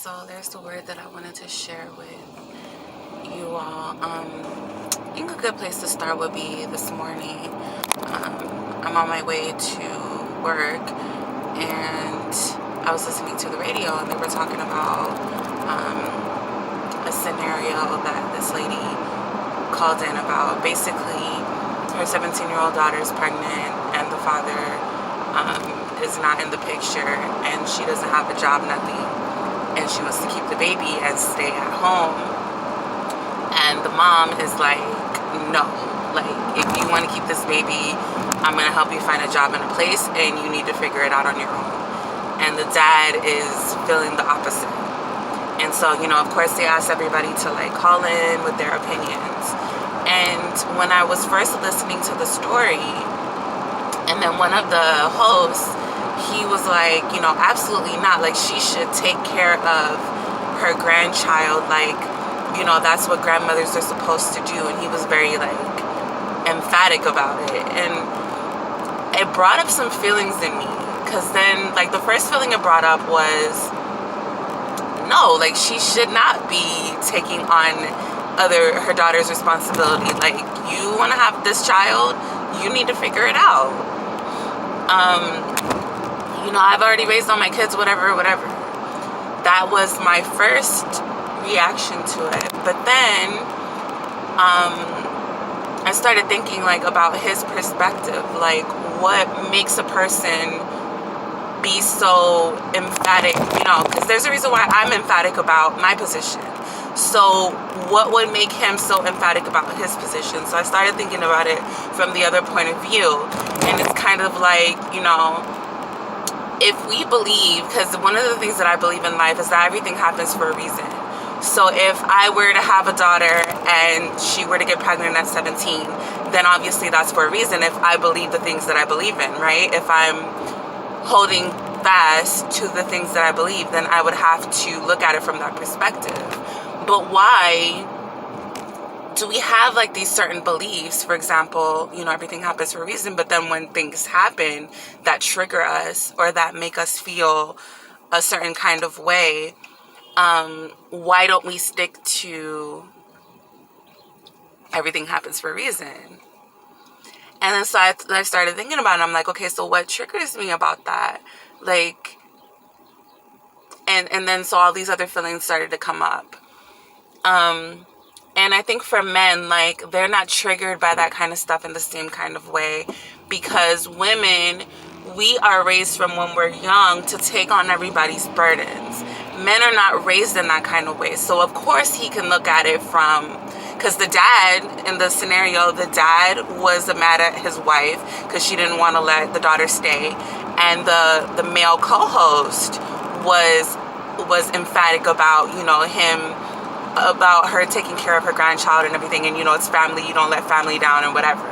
So there's the word that I wanted to share with you all. I think a good place to start would be this morning. I'm on my way to work, and I was listening to the radio, and they were talking about a scenario that this lady called in about. Basically, her 17-year-old daughter is pregnant, and the father is not in the picture, and she doesn't have a job, nothing. And she wants to keep the baby and stay at home. And the mom is like, no, like, if you want to keep this baby, I'm going to help you find a job and a place, and you need to figure it out on your own. And the dad is feeling the opposite. And so, of course, they ask everybody to, call in with their opinions. And when I was first listening to the story, and then one of the hosts, he was like, absolutely not. Like, she should take care of her grandchild. Like, that's what grandmothers are supposed to do. And he was very, emphatic about it. And it brought up some feelings in me. Because then, the first feeling it brought up was, no, she should not be taking on her daughter's responsibility. Like, you want to have this child, you need to figure it out. I've already raised all my kids, whatever. That was my first reaction to it. But then, I started thinking, about his perspective. What makes a person be so emphatic, because there's a reason why I'm emphatic about my position. So what would make him so emphatic about his position? So I started thinking about it from the other point of view. And it's kind of if we believe, because one of the things that I believe in life is that everything happens for a reason. So if I were to have a daughter and she were to get pregnant at 17, then obviously that's for a reason. If I believe the things that I believe in, right? If I'm holding fast to the things that I believe, then I would have to look at it from that perspective. But why do we have these certain beliefs? For example, everything happens for a reason, but then when things happen that trigger us or that make us feel a certain kind of way, why don't we stick to everything happens for a reason? And then so I started thinking about it. I'm like, okay, so what triggers me about that? And then so all these other feelings started to come up. And I think for men, they're not triggered by that kind of stuff in the same kind of way, because women, we are raised from when we're young to take on everybody's burdens. Men are not raised in that kind of way. So of course he can look at it because the dad, in the scenario, the dad was mad at his wife because she didn't want to let the daughter stay. And the male co-host was emphatic about, about her taking care of her grandchild and everything, and it's family, you don't let family down and whatever.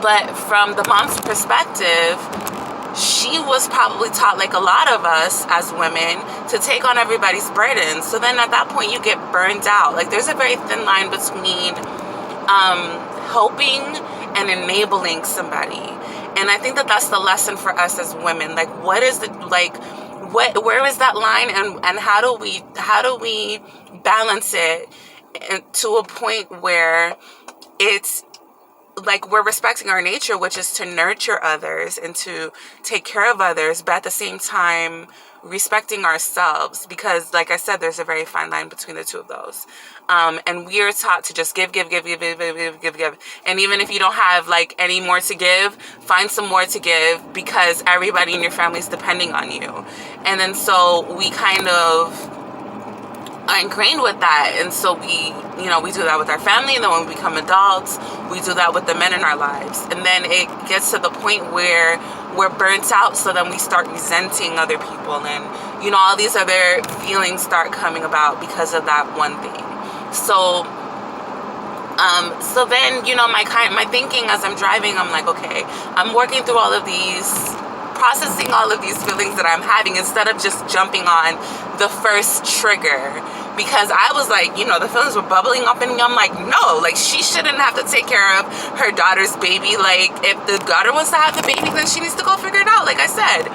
But from the mom's perspective, she was probably taught, like a lot of us as women, to take on everybody's burdens. So then at that point you get burned out. There's a very thin line between helping and enabling somebody. And I think that that's the lesson for us as women. What is the where is that line, and how do we balance it to a point where it's we're respecting our nature, which is to nurture others and to take care of others, but at the same time respecting ourselves, because like I said, there's a very fine line between the two of those. And we are taught to just give. And even if you don't have any more to give, find some more to give, because everybody in your family is depending on you. And then so we kind of are ingrained with that. And so we do that with our family. And then when we become adults, we do that with the men in our lives. And then it gets to the point where we're burnt out. So then we start resenting other people. And, all these other feelings start coming about because of that one thing. So then, my thinking as I'm driving, I'm like, okay, I'm working through all of these, processing all of these feelings that I'm having, instead of just jumping on the first trigger. Because I was the feelings were bubbling up in me. I'm like, no, she shouldn't have to take care of her daughter's baby. If the daughter wants to have the baby, then she needs to go figure it out, like I said.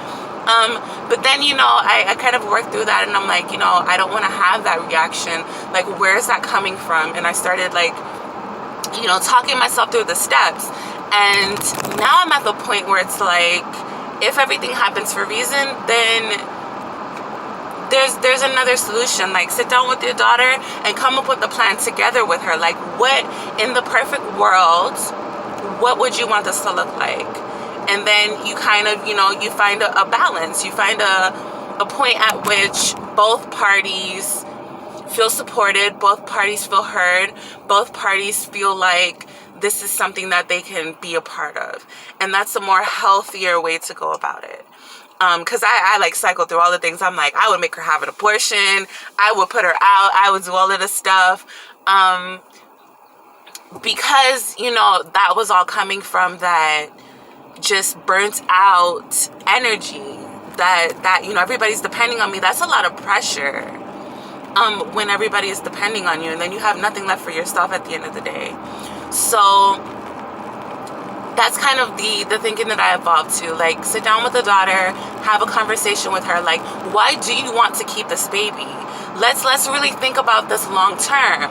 But then, I kind of worked through that, and I'm like, I don't want to have that reaction. Like, where is that coming from? And I started, like, talking myself through the steps. And now I'm at the point where it's like, if everything happens for a reason, then there's another solution. Like, sit down with your daughter and come up with a plan together with her. Like, what in the perfect world, what would you want this to look like? And then you kind of, you find a balance. You find a point at which both parties feel supported, both parties feel heard, both parties feel like this is something that they can be a part of. And that's a more healthier way to go about it. Because I like cycle through all the things. I'm like, I would make her have an abortion. I would put her out. I would do all of this stuff. Because, that was all coming from that just burnt out energy that everybody's depending on me. That's a lot of pressure. When everybody is depending on you, and then you have nothing left for yourself at the end of the day. So that's kind of the thinking that I evolved to. Like, sit down with the daughter, have a conversation with her. Like, why do you want to keep this baby? Let's really think about this long term.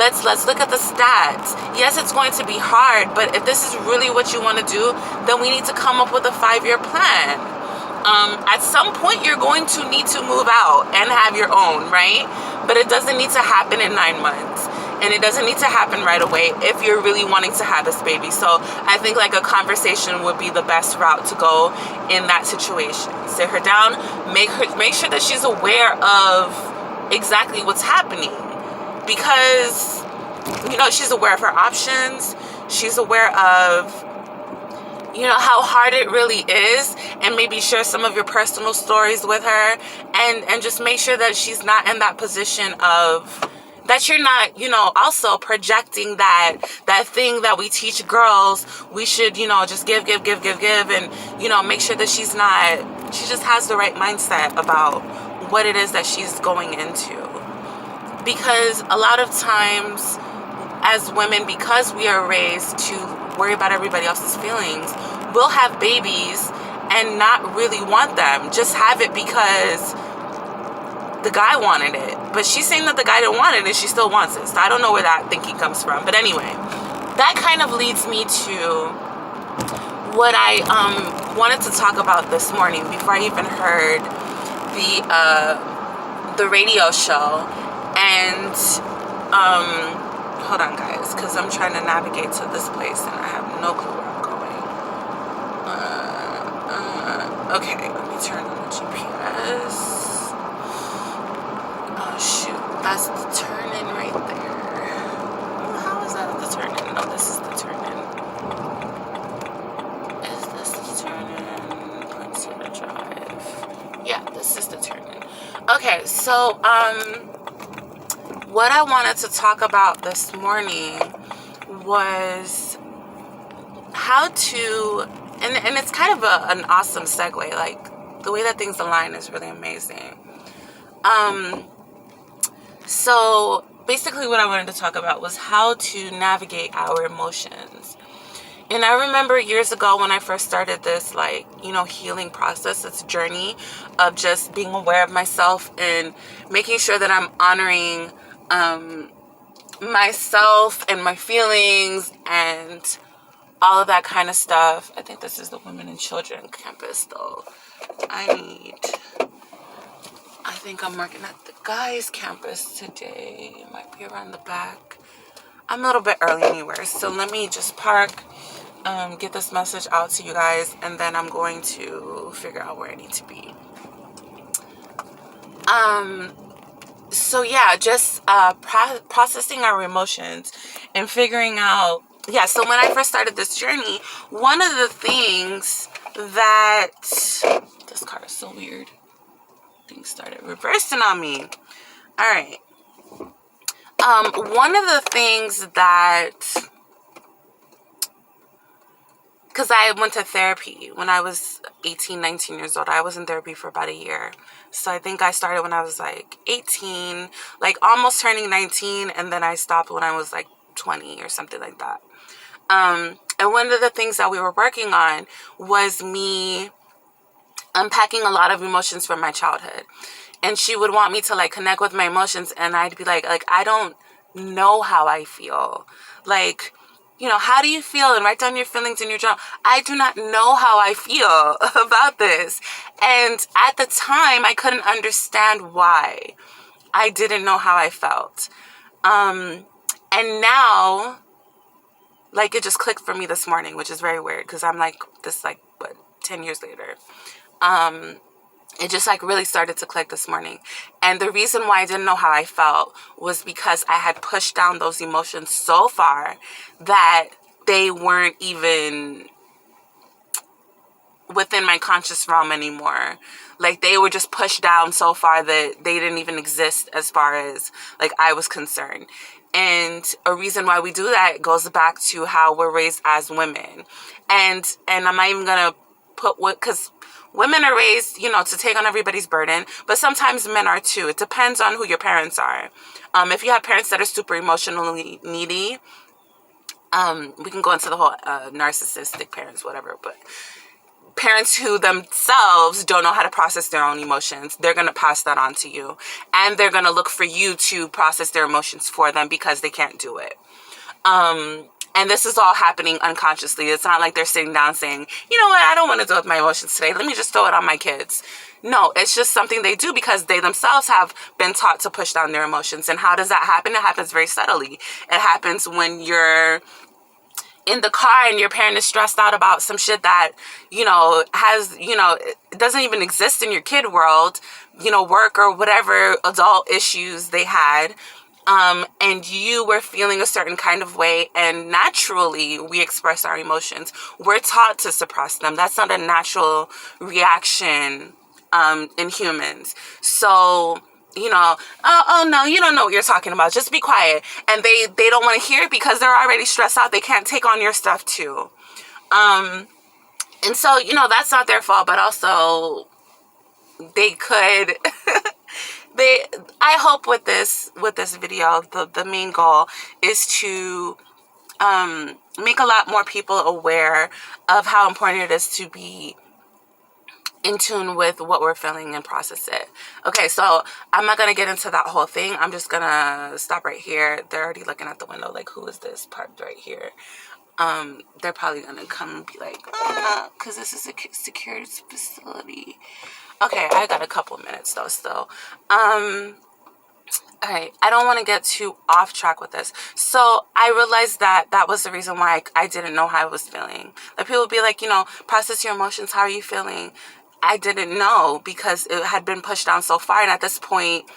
Let's look at the stats. Yes, it's going to be hard, but if this is really what you want to do, then we need to come up with a 5-year plan. At some point, you're going to need to move out and have your own, right? But it doesn't need to happen in 9 months. And it doesn't need to happen right away if you're really wanting to have this baby. So I think like a conversation would be the best route to go in that situation. Sit her down, make sure that she's aware of exactly what's happening. Because, she's aware of her options. She's aware of how hard it really is, and maybe share some of your personal stories with her, and just make sure that she's not in that position of, that you're not, also projecting that thing that we teach girls, we should, just give, and, make sure that she just has the right mindset about what it is that she's going into. Because a lot of times, as women, because we are raised to worry about everybody else's feelings, we'll have babies and not really want them. Just have it because the guy wanted it. But she's saying that the guy didn't want it and she still wants it. So I don't know where that thinking comes from. But anyway, that kind of leads me to what I wanted to talk about this morning before I even heard the radio show. And hold on, guys, because I'm trying to navigate to this place and I have no clue where I'm going. Okay, let me turn on the GPS. Oh shoot, that's the turn-in right there. How is that the turn-in? No, this is the turn-in. Is this the turn-in? Prince Edward Drive. Yeah, this is the turn-in. Okay, so what I wanted to talk about this morning was how to, and it's kind of an awesome segue, like the way that things align is really amazing. So basically what I wanted to talk about was how to navigate our emotions. And I remember years ago when I first started this, healing process, this journey of just being aware of myself and making sure that I'm honoring myself and my feelings and all of that kind of stuff. I think this is the Women and Children campus, though. I think I'm working at the guys campus today. It might be around the back. I'm a little bit early anywhere, so let me just park, get this message out to you guys, and then I'm going to figure out where I need to be. So yeah, just processing our emotions and figuring out, so when I first started this journey, one of the things that, this car is so weird, things started reversing on me. All right. One of the things that, because I went to therapy when I was 18, 19 years old. I was in therapy for about a year. So I think I started when I was 18, almost turning 19. And then I stopped when I was 20 or something like that. And one of the things that we were working on was me unpacking a lot of emotions from my childhood. And she would want me to like connect with my emotions, and I'd be like I don't know how I feel. Like, how do you feel? And write down your feelings in your journal. I do not know how I feel about this. And at the time, I couldn't understand why. I didn't know how I felt. And now, like, it just clicked for me this morning, which is very weird because I'm like, 10 years later. It just like really started to click this morning. And the reason why I didn't know how I felt was because I had pushed down those emotions so far that they weren't even within my conscious realm anymore. Like, they were just pushed down so far that they didn't even exist as far as like I was concerned. And a reason why we do that goes back to how we're raised as women. And I'm not even gonna put what, because women are raised, to take on everybody's burden, but sometimes men are too. It depends on who your parents are. If you have parents that are super emotionally needy, we can go into the whole narcissistic parents, whatever, but parents who themselves don't know how to process their own emotions, they're going to pass that on to you. And they're going to look for you to process their emotions for them because they can't do it. And this is all happening unconsciously. It's not like they're sitting down saying, you know what, I don't want to deal with my emotions today. Let me just throw it on my kids. No, it's just something they do because they themselves have been taught to push down their emotions. And how does that happen? It happens very subtly. It happens when you're in the car and your parent is stressed out about some shit that, it doesn't even exist in your kid world, work or whatever adult issues they had. And you were feeling a certain kind of way, and naturally we express our emotions. We're taught to suppress them. That's not a natural reaction, in humans. So, oh no, you don't know what you're talking about. Just be quiet. And they don't want to hear it because they're already stressed out. They can't take on your stuff too. And so, that's not their fault, but also they could, I hope with this video, the main goal is to, make a lot more people aware of how important it is to be in tune with what we're feeling and process it. Okay, so I'm not going to get into that whole thing. I'm just going to stop right here. They're already looking at the window like, who is this parked right here? They're probably going to come and be like, because this is a security facility. Okay, I got a couple minutes though still. Alright, I don't want to get too off track with this. So I realized that was the reason why I didn't know how I was feeling. Like, people would be like, process your emotions. How are you feeling? I didn't know because it had been pushed down so far. And at this point,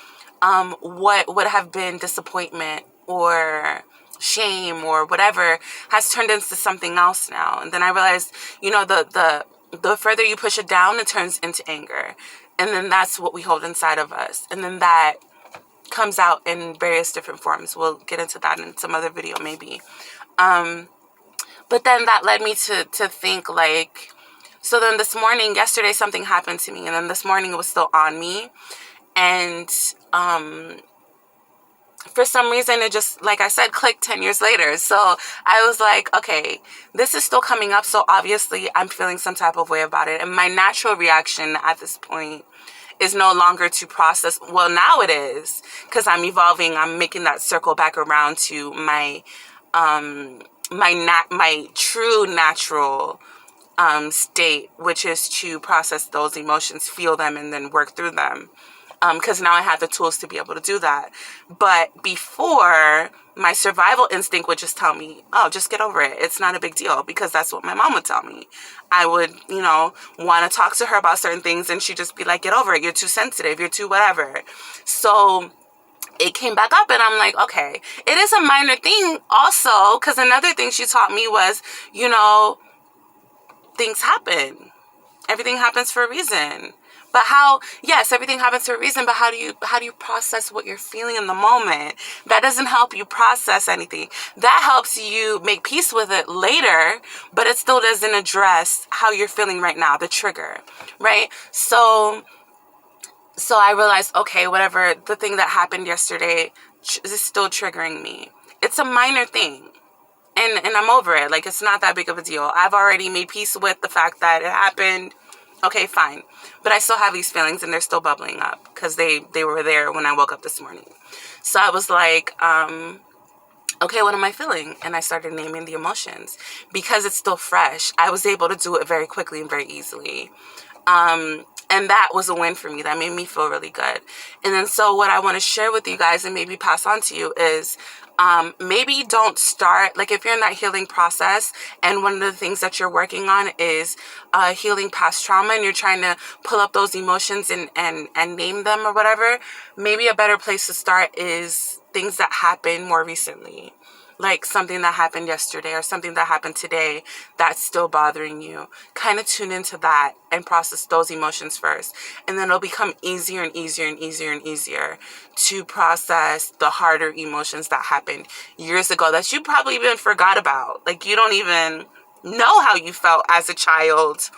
what would have been disappointment or shame or whatever has turned into something else now. And then I realized, the further you push it down, it turns into anger. And then that's what we hold inside of us. And then that comes out in various different forms. We'll get into that in some other video maybe. But then that led me to think like, so then yesterday something happened to me, and then this morning it was still on me. And for some reason it just, like I said, clicked 10 years later. So I was like, okay, this is still coming up. So obviously I'm feeling some type of way about it. And my natural reaction at this point is no longer to process. Well, now it is, because I'm evolving. I'm making that circle back around to my my true natural state, which is to process those emotions, feel them, and then work through them. Because now I have the tools to be able to do that. But before, my survival instinct would just tell me, oh, just get over it. It's not a big deal, because that's what my mom would tell me. I would, want to talk to her about certain things, and she'd just be like, get over it. You're too sensitive. You're too whatever. So it came back up, and I'm like, okay, it is a minor thing also, because another thing she taught me was, things happen. Everything happens for a reason. But yes, everything happens for a reason, but how do you process what you're feeling in the moment? That doesn't help you process anything. That helps you make peace with it later, but it still doesn't address how you're feeling right now, the trigger, right? So I realized, okay, whatever, the thing that happened yesterday is still triggering me. It's a minor thing. And I'm over it. Like, it's not that big of a deal. I've already made peace with the fact that it happened. Okay, fine. But I still have these feelings and they're still bubbling up because they were there when I woke up this morning. So I was like, okay, what am I feeling? And I started naming the emotions. Because it's still fresh, I was able to do it very quickly and very easily. And that was a win for me. That made me feel really good. And then so what I want to share with you guys and maybe pass on to you is maybe don't start, like if you're in that healing process and one of the things that you're working on is healing past trauma and you're trying to pull up those emotions and name them or whatever, maybe a better place to start is things that happened more recently. Like something that happened yesterday or something that happened today that's still bothering you. Kind of tune into that and process those emotions first. And then it'll become easier and easier and easier and easier to process the harder emotions that happened years ago that you probably even forgot about. Like you don't even know how you felt as a child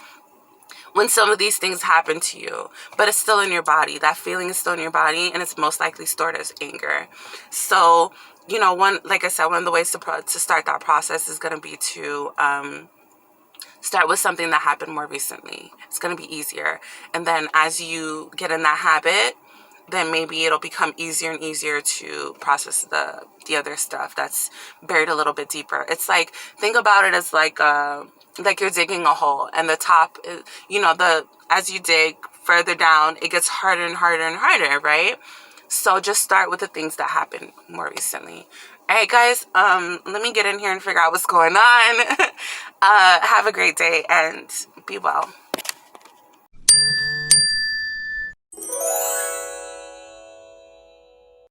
when some of these things happen to you, but it's still in your body. That feeling is still in your body, and it's most likely stored as anger. So, you know, like I said, one of the ways to start that process is going to be to start with something that happened more recently. It's going to be easier. And then as you get in that habit, then maybe it'll become easier and easier to process the other stuff that's buried a little bit deeper. It's like, think about it as like you're digging a hole, and the top is, you know, as you dig further down, it gets harder and harder and harder, right? So just start with the things that happened more recently. All right, guys, let me get in here and figure out what's going on. Have a great day and be well.